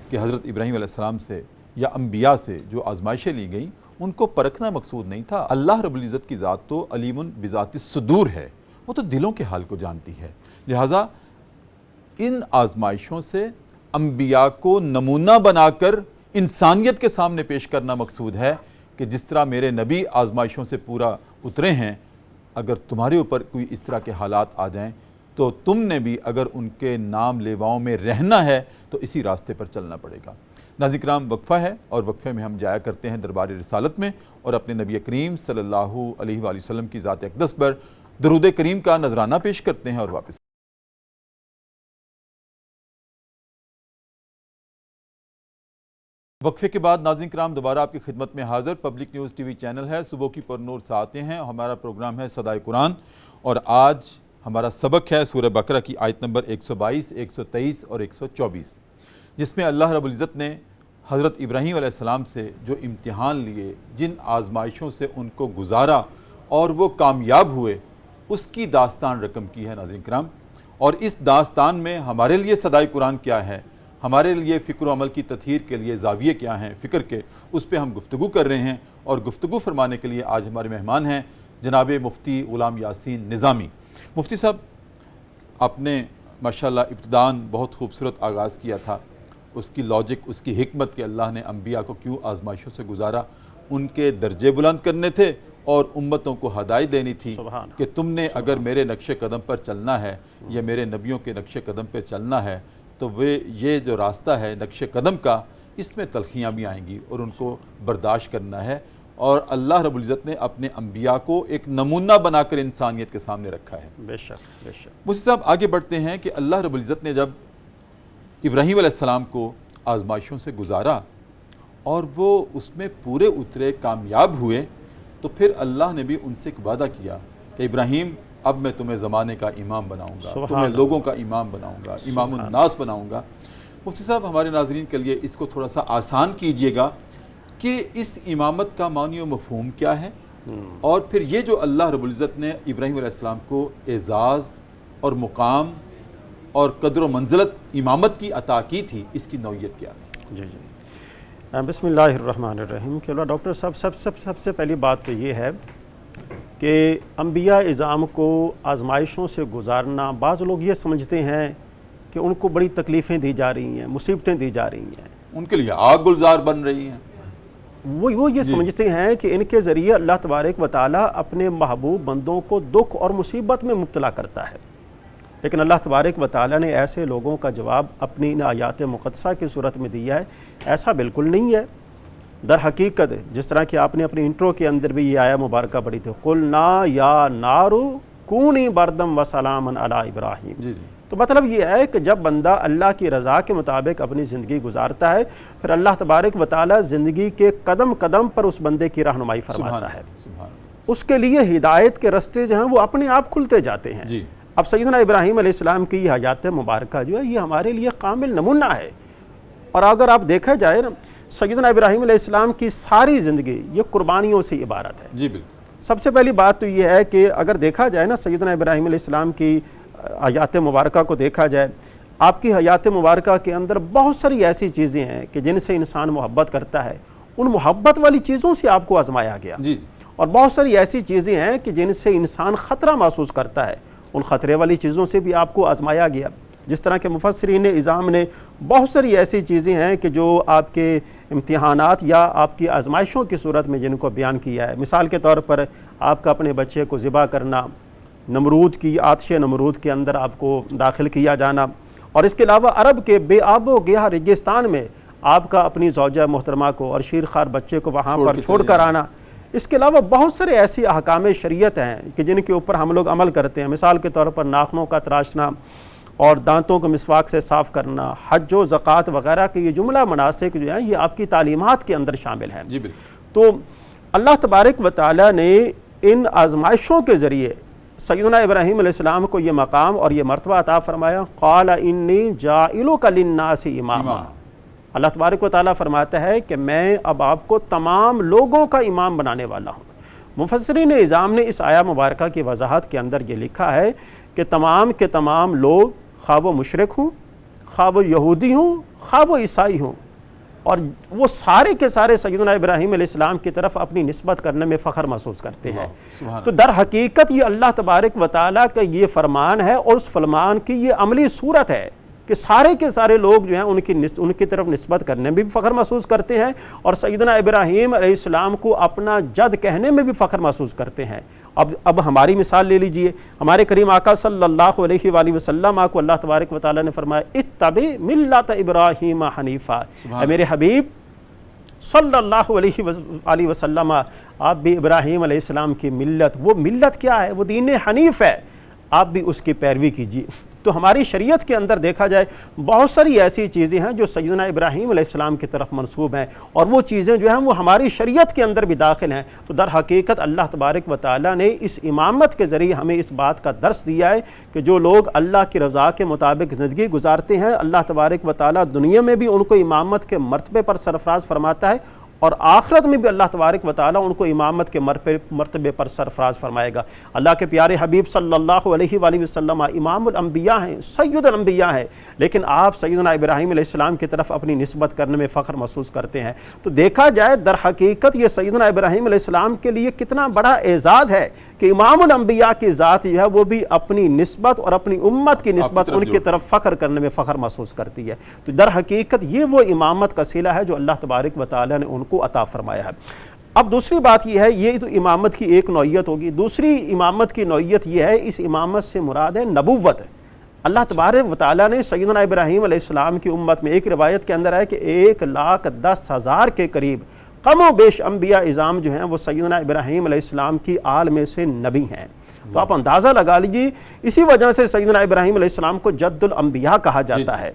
کہ حضرت ابراہیم علیہ السلام سے یا انبیاء سے جو آزمائشیں لی گئیں ان کو پرکھنا مقصود نہیں تھا۔ اللہ رب العزت کی ذات تو علیم بذات الصدور ہے، وہ تو دلوں کے حال کو جانتی ہے، لہٰذا ان آزمائشوں سے انبیاء کو نمونہ بنا کر انسانیت کے سامنے پیش کرنا مقصود ہے کہ جس طرح میرے نبی آزمائشوں سے پورا اترے ہیں، اگر تمہارے اوپر کوئی اس طرح کے حالات آ جائیں تو تم نے بھی اگر ان کے نام لیواؤں میں رہنا ہے تو اسی راستے پر چلنا پڑے گا۔ ناظرین کرام، وقفہ ہے اور وقفے میں ہم جایا کرتے ہیں دربار رسالت میں اور اپنے نبی کریم صلی اللہ علیہ وآلہ وسلم کی ذات اقدس پر درود کریم کا نذرانہ پیش کرتے ہیں اور واپس۔ وقفے کے بعد ناظرین کرام دوبارہ آپ کی خدمت میں حاضر۔ Public news T V channel ہے، صبح کی پر نور سے آتے ہیں۔ ہمارا پروگرام ہے صدائے قرآن اور آج ہمارا سبق ہے سورہ بقرہ کی آیت نمبر 122، 123 اور 124، جس میں اللہ رب العزت نے حضرت ابراہیم علیہ السلام سے جو امتحان لیے، جن آزمائشوں سے ان کو گزارا اور وہ کامیاب ہوئے، اس کی داستان رقم کی ہے ناظرین کرام۔ اور اس داستان میں ہمارے لیے صدائے قرآن کیا ہے، ہمارے لیے فکر و عمل کی تطہیر کے لیے زاویے کیا ہیں فکر کے، اس پہ ہم گفتگو کر رہے ہیں۔ اور گفتگو فرمانے کے لیے آج ہمارے مہمان ہیں جناب مفتی غلام یاسین نظامی۔ مفتی صاحب، آپ نے ماشاءاللہ ابتداً بہت خوبصورت آغاز کیا تھا، اس کی لاجک، اس کی حکمت کہ اللہ نے انبیاء کو کیوں آزمائشوں سے گزارا، ان کے درجے بلند کرنے تھے اور امتوں کو ہدایت دینی تھی کہ تم نے اگر میرے نقش قدم پر چلنا ہے یا میرے نبیوں کے نقش قدم پر چلنا ہے تو یہ جو راستہ ہے نقش قدم کا، اس میں تلخیاں بھی آئیں گی اور ان کو برداشت کرنا ہے۔ اور اللہ رب العزت نے اپنے انبیاء کو ایک نمونہ بنا کر انسانیت کے سامنے رکھا ہے۔ بے شک بے شک۔ مجھ سے صاحب آگے بڑھتے ہیں کہ اللہ رب العزت نے جب ابراہیم علیہ السلام کو آزمائشوں سے گزارا اور وہ اس میں پورے اترے، کامیاب ہوئے، تو پھر اللہ نے بھی ان سے ایک وعدہ کیا کہ ابراہیم اب میں تمہیں زمانے کا امام بناؤں گا، تمہیں لوگوں کا امام بناؤں گا، امام الناس بناؤں گا۔ مفتی صاحب، ہمارے ناظرین کے لیے اس کو تھوڑا سا آسان کیجئے گا کہ اس امامت کا معنی و مفہوم کیا ہے، اور پھر یہ جو اللہ رب العزت نے ابراہیم علیہ السلام کو اعزاز اور مقام اور قدر و منزلت امامت کی عطا کی تھی، اس کی نوعیت کیا تھی؟ جی جی، بسم اللہ الرحمن الرحیم۔ کہ ڈاکٹر صاحب، سب سے پہلی بات تو یہ ہے کہ انبیاء اعظام کو آزمائشوں سے گزارنا، بعض لوگ یہ سمجھتے ہیں کہ ان کو بڑی تکلیفیں دی جا رہی ہیں، مصیبتیں دی جا رہی ہیں، ان کے لیے آگ گلزار بن رہی ہیں۔ وہ یہ سمجھتے ہیں کہ ان کے ذریعے اللہ تبارک و تعالیٰ اپنے محبوب بندوں کو دکھ اور مصیبت میں مبتلا کرتا ہے، لیکن اللہ تبارک و تعالیٰ نے ایسے لوگوں کا جواب اپنی ان آیات مقدسہ کی صورت میں دیا ہے۔ ایسا بالکل نہیں ہے۔ در حقیقت جس طرح کہ آپ نے اپنی انٹرو کے اندر بھی یہ آیہ مبارکہ پڑھی تھی، قُلْنَا يَا نَارُ كُونِي بَرْدًا وَسَلَامًا عَلَىٰ إِبْرَاهِيمَ۔ تو مطلب یہ ہے کہ جب بندہ اللہ کی رضا کے مطابق اپنی زندگی گزارتا ہے، پھر اللہ تبارک و تعالیٰ زندگی کے قدم قدم پر اس بندے کی رہنمائی فرماتا ہے، اس کے لیے ہدایت کے راستے جو ہیں وہ اپنے آپ کھلتے جاتے ہیں۔ اب سیدنا ابراہیم علیہ السلام کی یہ حیات مبارکہ جو ہے یہ ہمارے لیے کامل نمونہ ہے۔ اور اگر آپ دیکھا جائے نا، سیدنا ابراہیم علیہ السلام کی ساری زندگی یہ قربانیوں سے عبارت ہے۔ جی بالکل۔ سب سے پہلی بات تو یہ ہے کہ اگر دیکھا جائے نا، سیدنا ابراہیم علیہ السلام کی حیات مبارکہ کو دیکھا جائے، آپ کی حیات مبارکہ کے اندر بہت ساری ایسی چیزیں ہیں کہ جن سے انسان محبت کرتا ہے، ان محبت والی چیزوں سے آپ کو آزمایا گیا، اور بہت ساری ایسی چیزیں ہیں کہ جن سے انسان خطرہ محسوس کرتا ہے، ان خطرے والی چیزوں سے بھی آپ کو آزمایا گیا۔ جس طرح کے مفسرین اعظام نے بہت ساری ایسی چیزیں ہیں کہ جو آپ کے امتحانات یا آپ کی آزمائشوں کی صورت میں جن کو بیان کیا ہے۔ مثال کے طور پر آپ کا اپنے بچے کو ذبح کرنا، نمرود کی آتش نمرود کے اندر آپ کو داخل کیا جانا، اور اس کے علاوہ عرب کے بے آب و گیاہ ریگستان میں آپ کا اپنی زوجہ محترمہ کو اور شیر خوار بچے کو وہاں پر چھوڑ کر آنا۔ اس کے علاوہ بہت سارے ایسی احکام شریعت ہیں کہ جن کے اوپر ہم لوگ عمل کرتے ہیں. مثال کے طور پر ناخنوں کا تراشنا اور دانتوں کو مسواک سے صاف کرنا، حج و زکوٰۃ وغیرہ کے یہ جملہ مناسک جو ہیں یہ آپ کی تعلیمات کے اندر شامل ہیں. جی بالکل. تو اللہ تبارک و تعالیٰ نے ان آزمائشوں کے ذریعے سیدنا ابراہیم علیہ السلام کو یہ مقام اور یہ مرتبہ عطا فرمایا. قال انی جاعلک للناس اماما. اللہ تبارک و تعالیٰ فرماتا ہے کہ میں اب آپ کو تمام لوگوں کا امام بنانے والا ہوں. مفسرین اعظام نے اس آیہ مبارکہ کی وضاحت کے اندر یہ لکھا ہے کہ تمام کے تمام لوگ، خواہ وہ مشرک ہوں، خواہ وہ یہودی ہوں، خواہ وہ عیسائی ہوں، اور وہ سارے کے سارے سیدنا ابراہیم علیہ السلام کی طرف اپنی نسبت کرنے میں فخر محسوس کرتے ہیں. تو در حقیقت یہ اللہ تبارک و تعالیٰ کا یہ فرمان ہے اور اس فرمان کی یہ عملی صورت ہے کہ سارے کے سارے لوگ جو ہیں ان کی طرف نسبت کرنے میں بھی فخر محسوس کرتے ہیں اور سیدنا ابراہیم علیہ السلام کو اپنا جد کہنے میں بھی فخر محسوس کرتے ہیں. اب ہماری مثال لے لیجئے. ہمارے کریم آقا صلی اللہ علیہ وآلہ وسلم کو اللہ تبارک و تعالیٰ نے فرمایا اتبع ملت ابراہیم حنیفا. اے میرے حبیب صلی اللہ علیہ وآلہ وسلم، آپ بھی ابراہیم علیہ السلام کی ملت، وہ ملت کیا ہے؟ وہ دین حنیف ہے، آپ بھی اس کی پیروی کیجیے. تو ہماری شریعت کے اندر دیکھا جائے بہت ساری ایسی چیزیں ہیں جو سیدنا ابراہیم علیہ السلام کی طرف منسوب ہیں، اور وہ چیزیں جو ہیں وہ ہماری شریعت کے اندر بھی داخل ہیں. تو در حقیقت اللہ تبارک و تعالیٰ نے اس امامت کے ذریعے ہمیں اس بات کا درس دیا ہے کہ جو لوگ اللہ کی رضا کے مطابق زندگی گزارتے ہیں، اللہ تبارک و تعالیٰ دنیا میں بھی ان کو امامت کے مرتبے پر سرفراز فرماتا ہے اور آخرت میں بھی اللہ تبارک و تعالیٰ ان کو امامت کے مرتبے پر سرفراز فرمائے گا. اللہ کے پیارے حبیب صلی اللہ علیہ وآلہ وسلم امام الانبیاء ہیں، سید الانبیاء ہیں، لیکن آپ سیدنا ابراہیم علیہ السلام کی طرف اپنی نسبت کرنے میں فخر محسوس کرتے ہیں. تو دیکھا جائے در حقیقت یہ سیدنا ابراہیم علیہ السلام کے لیے کتنا بڑا اعزاز ہے کہ امام الانبیاء کی ذات جو ہے وہ بھی اپنی نسبت اور اپنی امت کی نسبت ان کی طرف فخر کرنے میں فخر محسوس کرتی ہے. تو در حقیقت یہ وہ امامت کا صلہ ہے جو اللہ تبارک و تعالیٰ نے ان کو عطا فرمایا ہے. اب دوسری بات یہ ہے، یہ تو امامت کی ایک نوعیت ہوگی. دوسری امامت کی نوعیت یہ ہے، اس امامت سے مراد ہے نبوت. اللہ تبارک و تعالیٰ نے سیدنا ابراہیم علیہ السلام کی امت میں، ایک روایت کے اندر ہے کہ 1,10,000 کے قریب کم و بیش انبیاء اعظام جو ہیں وہ سیدنا ابراہیم علیہ السلام کی آل میں سے نبی ہیں. تو آپ اندازہ لگا لیجیے، اسی وجہ سے سیدنا ابراہیم علیہ السلام کو جد الانبیاء کہا جاتا ہے.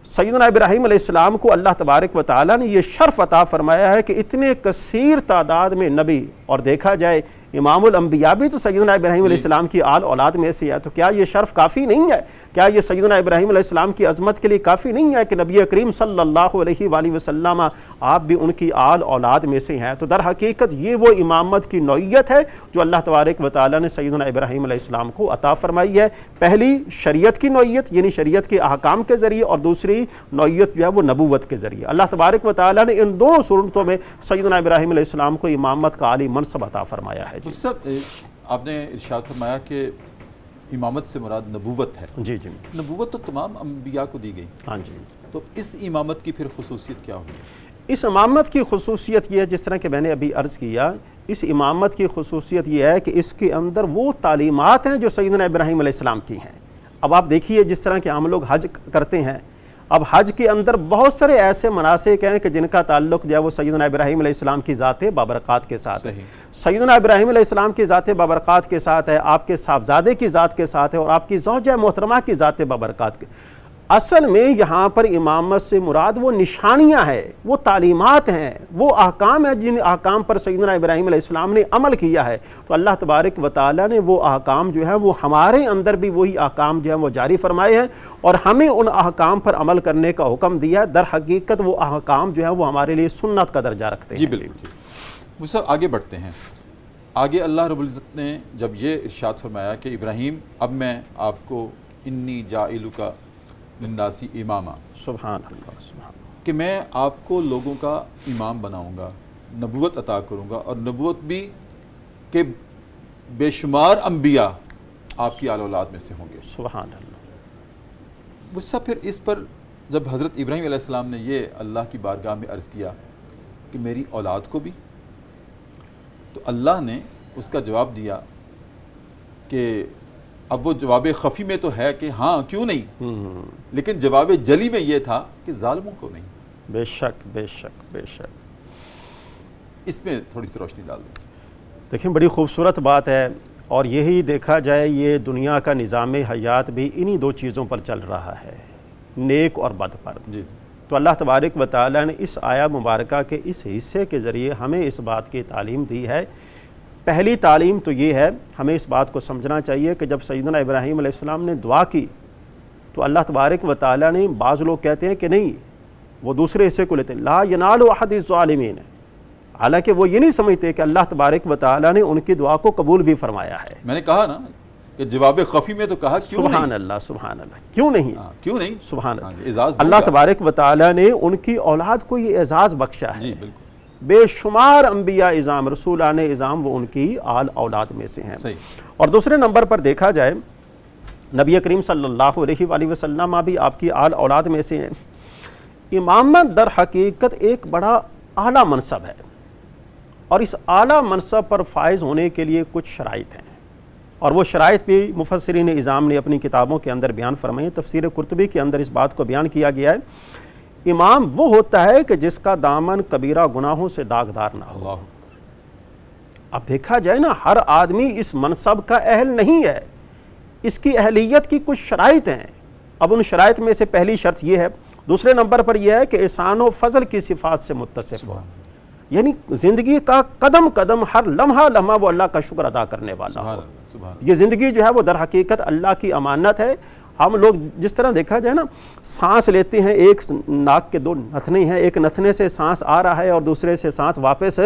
سیدنا ابراہیم علیہ السلام کو اللہ تبارک و تعالیٰ نے یہ شرف عطا فرمایا ہے کہ اتنے کثیر تعداد میں نبی، اور دیکھا جائے امام الانبیاء بھی تو سیدنا ابراہیم علیہ السلام کی آل اولاد میں سے ہے. تو کیا یہ شرف کافی نہیں ہے؟ کیا یہ سیدنا ابراہیم علیہ السلام کی عظمت کے لیے کافی نہیں ہے کہ نبی کریم صلی اللہ علیہ وآلہ وسلم آپ بھی ان کی آل اولاد میں سے ہیں؟ تو در حقیقت یہ وہ امامت کی نوعیت ہے جو اللہ تبارک و تعالیٰ نے سیدنا ابراہیم علیہ السلام کو عطا فرمائی ہے. پہلی شریعت کی نوعیت یعنی شریعت کے احکام کے ذریعے، اور دوسری نوعیت جو ہے وہ نبوت کے ذریعے. اللہ تبارک و تعالیٰ نے ان دونوں صورتوں میں سیدنا ابراہیم علیہ السلام کو امامت کا عالی منصب عطا فرمایا ہے. صاحب آپ نے ارشاد فرمایا کہ امامت سے مراد نبوت ہے. جی جی. نبوت تو تمام انبیاء کو دی گئی. ہاں جی. تو اس امامت کی پھر خصوصیت کیا ہوگی؟ اس امامت کی خصوصیت یہ ہے، جس طرح کہ میں نے ابھی عرض کیا، اس امامت کی خصوصیت یہ ہے کہ اس کے اندر وہ تعلیمات ہیں جو سیدنا ابراہیم علیہ السلام کی ہیں. اب آپ دیکھیے جس طرح کہ ہم لوگ حج کرتے ہیں، اب حج کے اندر بہت سارے ایسے مناسک ہیں کہ جن کا تعلق جو ہے وہ سیدنا ابراہیم علیہ السلام کی ذات بابرکات کے ساتھ ہے. سیدنا ابراہیم علیہ السلام کی ذات بابرکات کے ساتھ ہے، آپ کے صاحبزادے کی ذات کے ساتھ ہے، اور آپ کی زوجہ محترمہ کی ذات بابرکات کے. اصل میں یہاں پر امامت سے مراد وہ نشانیاں ہیں، وہ تعلیمات ہیں، وہ احکام ہیں جن احکام پر سیدنا ابراہیم علیہ السلام نے عمل کیا ہے. تو اللہ تبارک و تعالیٰ نے وہ احکام جو ہیں وہ ہمارے اندر بھی وہی احکام جو ہیں وہ جاری فرمائے ہیں، اور ہمیں ان احکام پر عمل کرنے کا حکم دیا ہے. در حقیقت وہ احکام جو ہیں وہ ہمارے لیے سنت کا درجہ رکھتے ہیں. جی بالکل. مجھ سے آگے بڑھتے ہیں. آگے اللہ رب العزت نے جب یہ ارشاد فرمایا کہ ابراہیم اب میں آپ کو انی جاعلک للناس اماما، سبحان اللہ، سبحان اللہ، کہ میں آپ کو لوگوں کا امام بناؤں گا، نبوت عطا کروں گا، اور نبوت بھی کہ بے شمار انبیاء آپ کی آل اولاد میں سے ہوں گے. سبحان اللہ. مجھ سے پھر اس پر جب حضرت ابراہیم علیہ السلام نے یہ اللہ کی بارگاہ میں عرض کیا کہ میری اولاد کو بھی، تو اللہ نے اس کا جواب دیا کہ اب وہ جواب خفی میں تو ہے کہ ہاں کیوں نہیں، لیکن جواب جلی میں یہ تھا کہ ظالموں کو نہیں. بے شک بے شک بے شک. اس میں تھوڑی سی روشنی ڈال دیں. دیکھیں بڑی خوبصورت بات ہے، اور یہی دیکھا جائے یہ دنیا کا نظام حیات بھی انہی دو چیزوں پر چل رہا ہے، نیک اور بد پر۔ جی تو اللہ تبارک و تعالیٰ نے اس آیہ مبارکہ کے اس حصے کے ذریعے ہمیں اس بات کی تعلیم دی ہے۔ پہلی تعلیم تو یہ ہے، ہمیں اس بات کو سمجھنا چاہیے کہ جب سیدنا ابراہیم علیہ السلام نے دعا کی تو اللہ تبارک و تعالیٰ نے، بعض لوگ کہتے ہیں کہ نہیں، وہ دوسرے حصے کو لیتے ہیں، لا ینال احد الظالمین، حالانکہ وہ یہ نہیں سمجھتے کہ اللہ تبارک و تعالیٰ نے ان کی دعا کو قبول بھی فرمایا ہے۔ میں نے کہا نا کہ جواب خفی میں تو کہا کیوں نہیں؟ سبحان اللہ، سبحان اللہ، کیوں نہیں؟ کیوں نہیں؟ سبحان اللہ، اعزاز دوں اللہ گا۔ تبارک و تعالیٰ نے ان کی اولاد کو یہ اعزاز بخشا ہے۔ جی بالکل، بے شمار انبیاء اعظام، رسولان اعظام وہ ان کی آل اولاد میں سے ہیں۔ صحیح۔ اور دوسرے نمبر پر دیکھا جائے نبی کریم صلی اللہ علیہ وآلہ وسلم بھی آپ کی آل اولاد میں سے ہیں۔ امامت در حقیقت ایک بڑا اعلیٰ منصب ہے، اور اس اعلیٰ منصب پر فائز ہونے کے لیے کچھ شرائط ہیں، اور وہ شرائط بھی مفسرین اعظام نے اپنی کتابوں کے اندر بیان فرمائے ہیں۔ تفسیر قرطبی کے اندر اس بات کو بیان کیا گیا ہے، امام وہ ہوتا ہے کہ جس کا دامن کبیرہ گناہوں سے داغدار نہ ہو۔ اللہ، اب دیکھا جائے نا، ہر آدمی اس منصب کا اہل نہیں ہے، اس کی اہلیت کی کچھ شرائط ہیں۔ اب ان شرائط میں سے پہلی شرط یہ ہے، دوسرے نمبر پر یہ ہے کہ احسان و فضل کی صفات سے متصف ہو، یعنی زندگی کا قدم قدم، ہر لمحہ لمحہ وہ اللہ کا شکر ادا کرنے والا ہو۔ سبحان یہ زندگی جو ہے وہ در حقیقت اللہ کی امانت ہے۔ ہم لوگ جس طرح دیکھا جائے نا، سانس لیتے ہیں، ایک ناک کے دو نتھنے ہیں، ایک نتھنے سے سانس آ رہا ہے اور دوسرے سے سانس واپس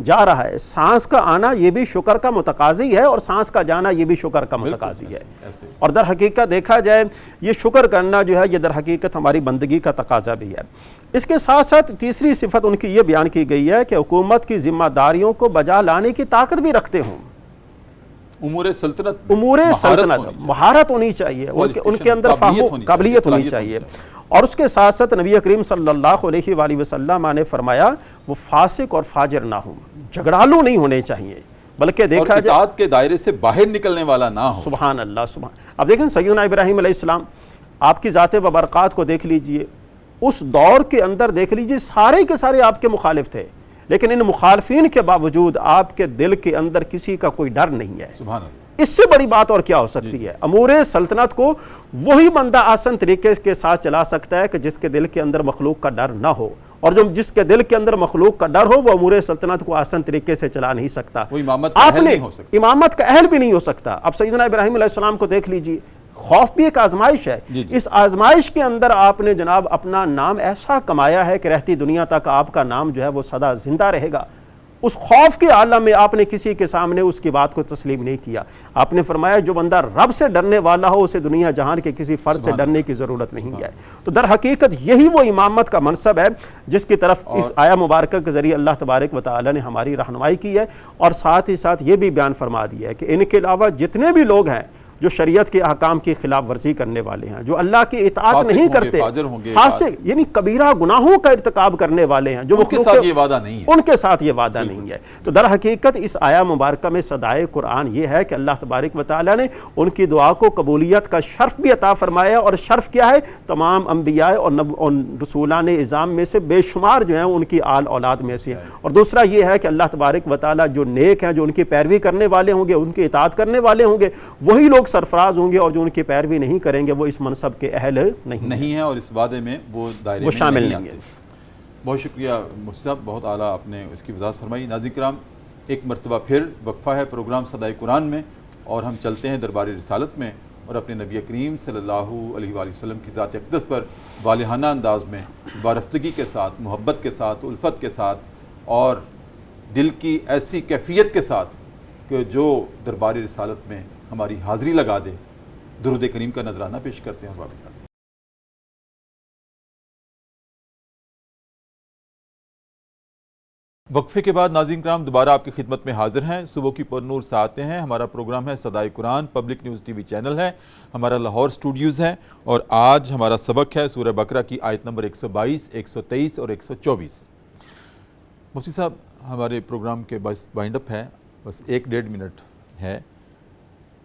جا رہا ہے۔ سانس کا آنا یہ بھی شکر کا متقاضی ہے، اور سانس کا جانا یہ بھی شکر کا متقاضی ہے۔ ایسے اور در حقیقت دیکھا جائے یہ شکر کرنا جو ہے یہ در حقیقت ہماری بندگی کا تقاضا بھی ہے۔ اس کے ساتھ ساتھ تیسری صفت ان کی یہ بیان کی گئی ہے کہ حکومت کی ذمہ داریوں کو بجا لانے کی طاقت بھی رکھتے ہوں۔ امور سلطنت، امور سلطنت، مہارت ہونی چاہیے، ان کے اندر فہم قابلیت ہونی چاہیے۔ اور اس کے ساتھ ساتھ نبی کریم صلی اللہ علیہ وآلہ وسلم نے فرمایا وہ فاسق اور فاجر نہ ہوں، جھگڑالو نہیں ہونے چاہیے، بلکہ دیکھا اور جائے اطاعت کے دائرے سے باہر نکلنے والا نہ ہو۔ سبحان اللہ، سبحان۔ اب دیکھیں سیدنا ابراہیم علیہ السلام، آپ کی ذات و برکات کو دیکھ لیجئے، اس دور کے اندر دیکھ لیجئے سارے کے سارے آپ کے مخالف تھے، لیکن ان مخالفین کے باوجود آپ کے دل کے اندر کسی کا کوئی ڈر نہیں ہے۔ سبحان اللہ۔ اس سے بڑی بات اور کیا ہو سکتی ہے؟ امور سلطنت کو وہی بندہ آسن طریقے کے ساتھ چلا سکتا ہے کہ جس کے دل کے اندر مخلوق کا ڈر نہ ہو، اور جو جس کے دل کے اندر مخلوق کا ڈر ہو وہ امور سلطنت کو آسن طریقے سے چلا نہیں سکتا۔ وہ امامت کا اہل نہیں ہو سکتا۔ امامت کا اہل بھی نہیں ہو سکتا۔ اب سیدنا ابراہیم علیہ السلام کو دیکھ لیجیے، خوف بھی ایک آزمائش ہے۔ اس آزمائش کے اندر آپ نے جناب اپنا نام ایسا کمایا ہے کہ رہتی دنیا تک آپ کا نام جو ہے وہ سدا زندہ رہے گا۔ اس خوف کے عالم میں آپ نے کسی کے سامنے اس کی بات کو تسلیم نہیں کیا۔ آپ نے فرمایا جو بندہ رب سے ڈرنے والا ہو اسے دنیا جہان کے کسی فرد سے ڈرنے کی ضرورت نہیں ہے۔ تو در حقیقت یہی وہ امامت کا منصب ہے جس کی طرف اس آیہ مبارکہ کے ذریعے اللہ تبارک و تعالی نے ہماری رہنمائی کی ہے، اور ساتھ ہی ساتھ یہ بھی بیان فرما دیا ہے کہ ان کے علاوہ جتنے بھی لوگ ہیں جو شریعت کے احکام کی خلاف ورزی کرنے والے ہیں، جو اللہ کی اطاعت نہیں کرتے، فاسق یعنی کبیرہ گناہوں کا ارتکاب کرنے والے ہیں، جو ان کے ساتھ یہ وعدہ نہیں ہے، ان کے ساتھ یہ وعدہ نہیں ہے۔ تو در حقیقت اس آیہ مبارکہ میں صدائے قرآن یہ ہے کہ اللہ تبارک و تعالیٰ نے ان کی دعا کو قبولیت کا شرف بھی عطا فرمایا، اور شرف کیا ہے؟ تمام انبیاء اور رسولان اعظام میں سے بے شمار جو ہیں ان کی آل اولاد میں سے ہیں۔ اور دوسرا یہ ہے کہ اللہ تبارک و تعالیٰ جو نیک ہیں، جو ان کی پیروی کرنے والے ہوں گے، ان کی اطاعت کرنے والے ہوں گے، وہی لوگ سرفراز ہوں گے، اور جو ان کی پیروی نہیں کریں گے وہ اس منصب کے اہل نہیں ہیں، اور اس وعدے میں وہ دائرے وہ میں شامل نہیں نہیں آتے۔ ہیں۔ بہت شکریہ مفتی صاحب، بہت اعلیٰ آپ نے اس کی وضاحت فرمائی۔ ناظرین کرام، ایک مرتبہ پھر وقفہ ہے پروگرام صدائے قرآن میں، اور ہم چلتے ہیں دربار رسالت میں، اور اپنے نبی کریم صلی اللہ علیہ وآلہ وسلم کی ذات اقدس پر والہانہ انداز میں، بارفتگی کے ساتھ، محبت کے ساتھ، الفت کے ساتھ، اور دل کی ایسی کیفیت کے ساتھ کہ جو دربار رسالت میں ہماری حاضری لگا دے، درود کریم کا نذرانہ پیش کرتے ہیں اور واپس آتے ہیں۔ وقفے کے بعد ناظرین کرام دوبارہ آپ کی خدمت میں حاضر ہیں۔ صبح کی پرنور ساعتیں ہیں، ہمارا پروگرام ہے صدائے قرآن، public news T V channel ہے، ہمارا لاہور سٹوڈیوز ہے، اور آج ہمارا سبق ہے سورہ بقرہ کی آیت نمبر 122، 123 اور 124۔ مفتی صاحب، ہمارے پروگرام کے بس وائنڈ اپ ہے، بس 1-1.5 منٹ ہے،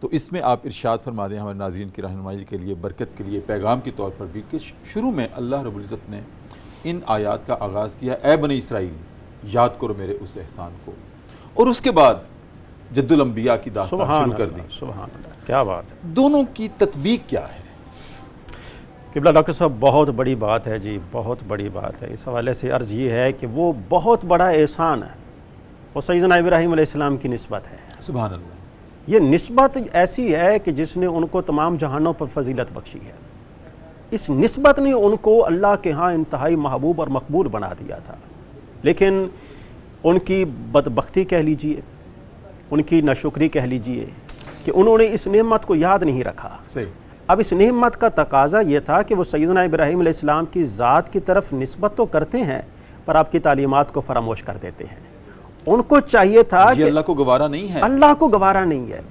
تو اس میں آپ ارشاد فرما دیں ہمارے ناظرین کی رہنمائی کے لیے، برکت کے لیے، پیغام کے طور پر بھی، کہ شروع میں اللہ رب العزت نے ان آیات کا آغاز کیا، اے بنی اسرائیل یاد کرو میرے اس احسان کو، اور اس کے بعد جد الانبیاء کی داستان شروع کر دی. سبحان اللہ، کیا بات ہے. دونوں کی تطبیق کیا ہے؟ قبلہ ڈاکٹر صاحب بہت بڑی بات ہے جی، بہت بڑی بات ہے. اس حوالے سے عرض یہ ہے کہ وہ بہت بڑا احسان ہے، وہ سیدنا ابراہیم علیہ السلام کی نسبت ہے. سبحان اللہ. یہ نسبت ایسی ہے کہ جس نے ان کو تمام جہانوں پر فضیلت بخشی ہے. اس نسبت نے ان کو اللہ کے ہاں انتہائی محبوب اور مقبول بنا دیا تھا. لیکن ان کی بدبختی کہہ لیجئے، ان کی ناشکری کہہ لیجئے کہ انہوں نے اس نعمت کو یاد نہیں رکھا. صحیح. اب اس نعمت کا تقاضا یہ تھا کہ وہ سیدنا ابراہیم علیہ السلام کی ذات کی طرف نسبت تو کرتے ہیں پر آپ کی تعلیمات کو فراموش کر دیتے ہیں. ان کو چاہیے تھا یہ کہ اللہ کو گوارا نہیں ہے. اللہ کو گوارا نہیں ہے.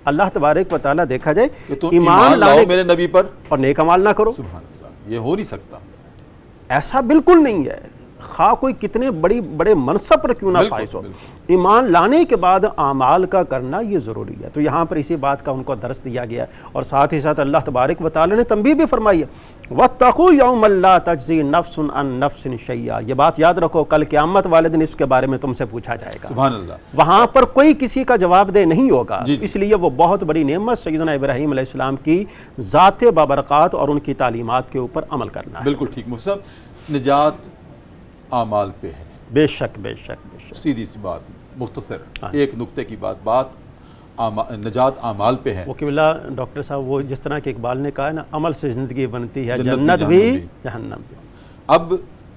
اللہ تبارک و تعالیٰ دیکھا جائے کہ تم ایمان لاؤ میرے نبی پر اور نیک اعمال نہ کرو. سبحان اللہ، یہ ہو نہیں سکتا. ایسا بالکل نہیں ہے، خواہ کوئی کتنے بڑے منصب پر کیوں نہ فائز ہو. ایمان لانے کے بعد اعمال کا کرنا یہ ضروری ہے. تو یہاں پر اسی بات کا ان کو درس دیا گیا اور ساتھ ہی ساتھ اللہ تبارک و تعالی نے تنبیہ بھی فرمائی ہے، وَاتَّقُوا يَوْمًا لَا تَجْزِي نَفْسٌ عَن نَفْسٍ شَيْئًا. یہ بات یاد رکھو، کل قیامت والے دن اس کے بارے میں تم سے پوچھا جائے گا. سبحان اللہ. وہاں پر کوئی کسی کا جواب دہ نہیں ہوگا. جی. اس لیے وہ بہت بڑی نعمت سیدنا ابراہیم علیہ السلام کی ذات بابرکات اور ان کی تعلیمات کے اوپر عمل کرنا ہے. بالکل ٹھیک مفتی صاحب. نجات اعمال پہ ہے. بے شک بے شک بے شک. سیدھی سی بات، مختصر ایک نقطے کی بات نجات اعمال پہ ہے. وہ قبلہ ڈاکٹر صاحب وہ جس طرح کہ اقبال نے کہا ہے نا، عمل سے زندگی بنتی ہے، جنت بھی جہنم بھی. اب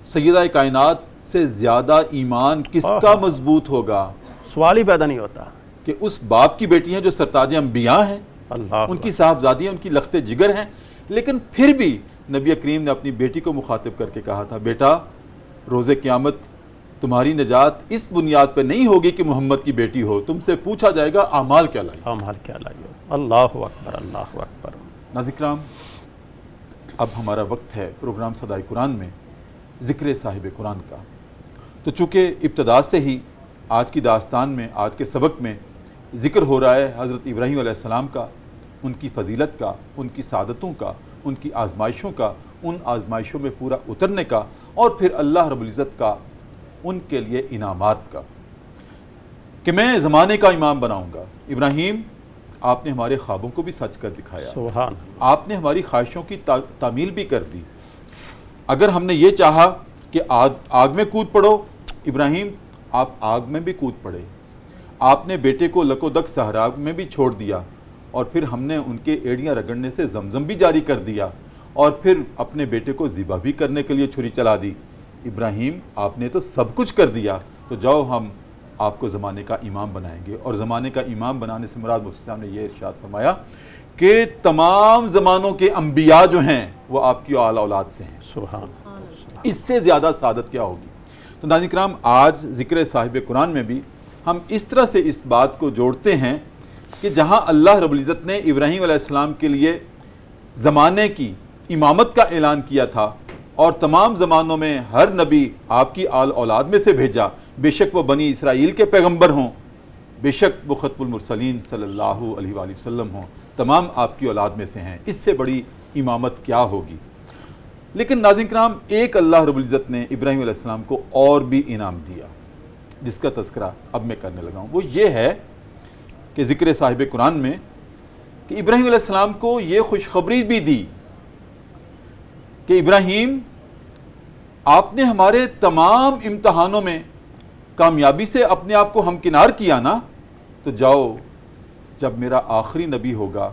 سیدہ کائنات سے زیادہ ایمان کس کا مضبوط ہوگا؟ سوال ہی پیدا نہیں ہوتا کہ اس باپ کی بیٹی ہیں جو سرتاج انبیاء ہیں، اللہ ان کی صاحبزادی ہیں، ان کی لخت جگر ہیں، لیکن پھر بھی نبی کریم نے اپنی بیٹی کو مخاطب کر کے کہا تھا، بیٹا روز قیامت تمہاری نجات اس بنیاد پہ نہیں ہوگی کہ محمد کی بیٹی ہو، تم سے پوچھا جائے گا اعمال کیا لائی. اعمال کیا لائی ہو. اللہ اکبر اللہ اکبر. ناظرین کرام، اب ہمارا وقت ہے پروگرام صدائے قرآن میں ذکر صاحب قرآن کا. تو چونکہ ابتدا سے ہی آج کی داستان میں، آج کے سبق میں ذکر ہو رہا ہے حضرت ابراہیم علیہ السلام کا، ان کی فضیلت کا، ان کی سعادتوں کا، ان کی آزمائشوں کا، ان آزمائشوں میں پورا اترنے کا، اور پھر اللہ رب العزت کا ان کے لیے انعامات کا کہ میں زمانے کا امام بناؤں گا. ابراہیم، آپ نے ہمارے خوابوں کو بھی سچ کر دکھایا، سبحان. آپ نے ہماری خواہشوں کی تعمیل بھی کر دی. اگر ہم نے یہ چاہا کہ آگ میں کود پڑو، ابراہیم آپ آگ میں بھی کود پڑے. آپ نے بیٹے کو لک و دک صحرا میں بھی چھوڑ دیا، اور پھر ہم نے ان کے ایڑیاں رگڑنے سے زمزم بھی جاری کر دیا، اور پھر اپنے بیٹے کو ذبح بھی کرنے کے لیے چھری چلا دی. ابراہیم آپ نے تو سب کچھ کر دیا، تو جاؤ ہم آپ کو زمانے کا امام بنائیں گے. اور زمانے کا امام بنانے سے مراد مفتی صاحب نے یہ ارشاد فرمایا کہ تمام زمانوں کے انبیاء جو ہیں وہ آپ کی آل اولاد سے ہیں. سبحان. اس سے زیادہ سعادت کیا ہوگی؟ تو ناظرین کرام، آج ذکر صاحب قرآن میں بھی ہم اس طرح سے اس بات کو جوڑتے ہیں کہ جہاں اللہ رب العزت نے ابراہیم علیہ السلام کے لیے زمانے کی امامت کا اعلان کیا تھا، اور تمام زمانوں میں ہر نبی آپ کی آل اولاد میں سے بھیجا، بے شک وہ بنی اسرائیل کے پیغمبر ہوں، بے شک وہ ختم المرسلین صلی اللہ علیہ وآلہ وسلم ہوں، تمام آپ کی اولاد میں سے ہیں. اس سے بڑی امامت کیا ہوگی؟ لیکن ناظرین کرام، ایک اللہ رب العزت نے ابراہیم علیہ السلام کو اور بھی انعام دیا، جس کا تذکرہ اب میں کرنے لگا ہوں. وہ یہ ہے کہ ذکر صاحب قرآن میں کہ ابراہیم علیہ السلام کو یہ خوشخبری بھی دی کہ ابراہیم، آپ نے ہمارے تمام امتحانوں میں کامیابی سے اپنے آپ کو ہمکنار کیا نا، تو جاؤ جب میرا آخری نبی ہوگا،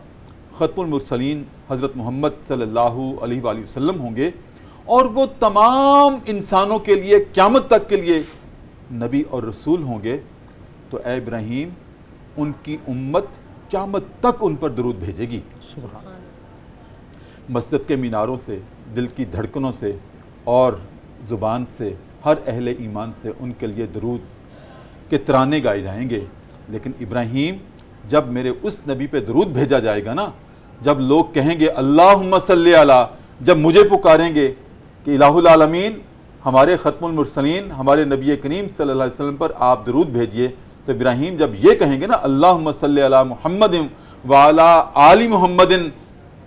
ختم المرسلین حضرت محمد صلی اللہ علیہ وآلہ وسلم ہوں گے، اور وہ تمام انسانوں کے لیے قیامت تک کے لیے نبی اور رسول ہوں گے، تو اے ابراہیم، ان کی امت قیامت تک ان پر درود بھیجے گی. سبحان. مسجد کے میناروں سے، دل کی دھڑکنوں سے اور زبان سے، ہر اہل ایمان سے ان کے لیے درود کے ترانے گائے جائیں گے. لیکن ابراہیم، جب میرے اس نبی پہ درود بھیجا جائے گا نا، جب لوگ کہیں گے اللہم صلی علی، جب مجھے پکاریں گے کہ الہ العالمین ہمارے ختم المرسلین ہمارے نبی کریم صلی اللہ علیہ وسلم پر آپ درود بھیجئے، تو ابراہیم جب یہ کہیں گے نا اللہم صلی علی محمد وعلی آل محمد،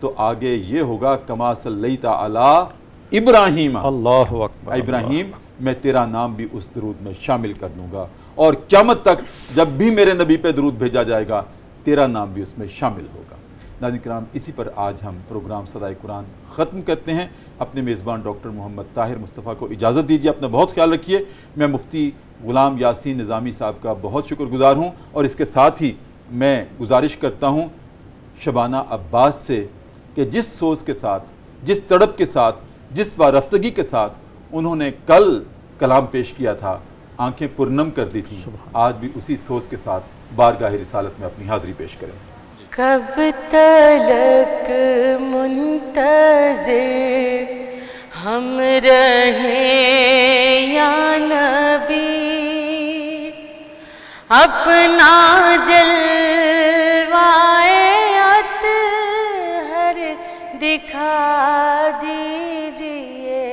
تو آگے یہ ہوگا کما صلیت علی ابراہیم. اللہ اکبر. ابراہیم، میں تیرا نام بھی اس درود میں شامل کر دوں گا، اور قیامت تک جب بھی میرے نبی پہ درود بھیجا جائے گا تیرا نام بھی اس میں شامل ہوگا۔ ناظرین کرام، اسی پر آج ہم پروگرام صدائے قرآن ختم کرتے ہیں۔ اپنے میزبان ڈاکٹر محمد طاہر مصطفیٰ کو اجازت دیجیے، اپنا بہت خیال رکھیے۔ میں مفتی غلام یاسین نظامی صاحب کا بہت شکر گزار ہوں، اور اس کے ساتھ ہی میں گزارش کرتا ہوں شبانہ عباس سے کہ جس سوز کے ساتھ، جس تڑپ کے ساتھ، جس وارفتگی کے ساتھ انہوں نے کل کلام پیش کیا تھا، آنکھیں پرنم کر دی تھیں، آج بھی اسی سوز کے ساتھ بارگاہ رسالت میں اپنی حاضری پیش کریں۔ کب تلک منتظر ہم رہیں یا نبی، اپنا جلوائے اطہر دکھا دیجئے،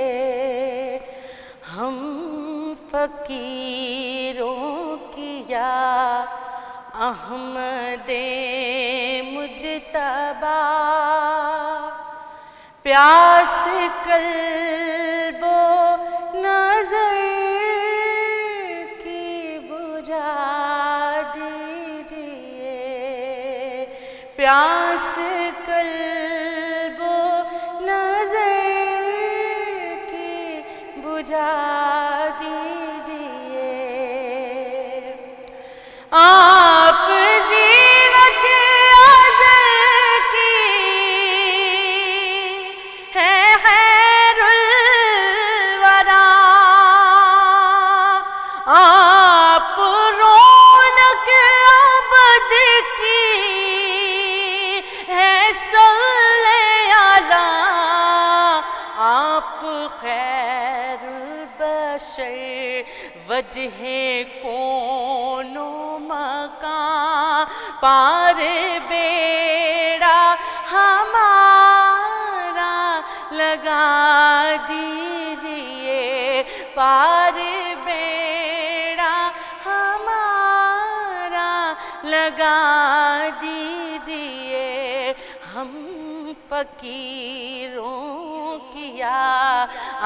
ہم فقیروں کیا احمد مجتبی، پیاس قلب و نظر کی بجھا دیجئے، پیاس قلب و نظر کی بجھا دیجئے، آپ زینت ازل کی ہے خیر الورا، آپ رونق ابد کی ہے صلی علی، آپ خیر البشر وجہ کون و مکان، پار بیڑا ہمارا لگا دیجئے، پار بیڑا ہمارا لگا دیجئے، ہم فقیروں کیا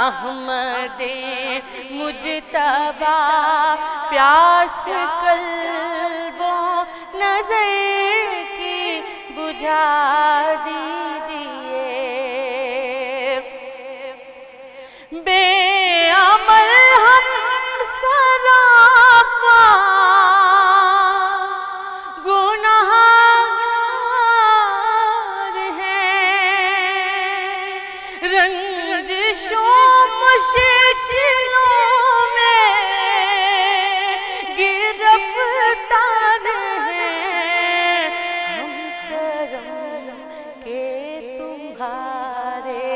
احمد مجتبی، پیاس قلب و نظر کی بجھا دیجئے، بے عمل ہم سراپا گنہگار ہیں، رنجشوں مشکلوں میں گرفتار ہیں، ہم کرم کے تمہارے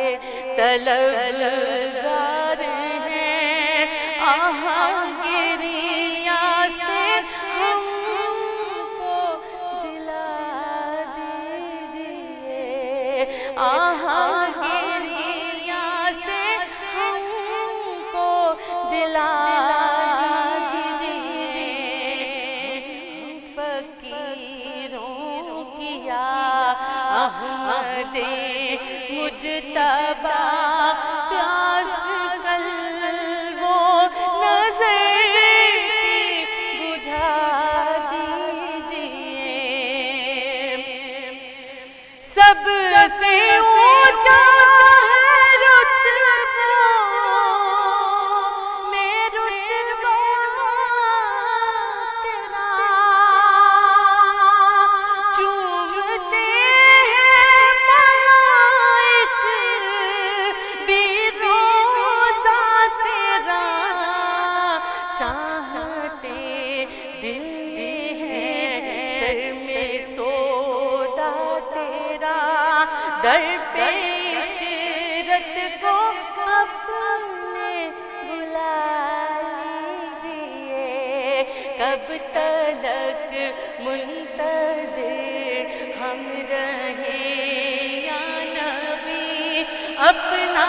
طلبگار ہیں، آہنگریاں سے ہم کو جلا دیجئے، آہنگریاں سے ہم کو جلا دیجئے، فقیروں کیا احمد مجتبی، پیاس قلب و نظر کی بجھا دیجئے، سب سے اونچا ہے رتبہ میں رتبہ تیرا، چومتے ہیں ملائک بھی روضہ تیرا، چاہتے دل ہیں سر میں سودا تیرا، در پہ عشرت کو اپنے بلا لیجئے، کب تلک منتظر ہم رہیں یا نبی، اپنا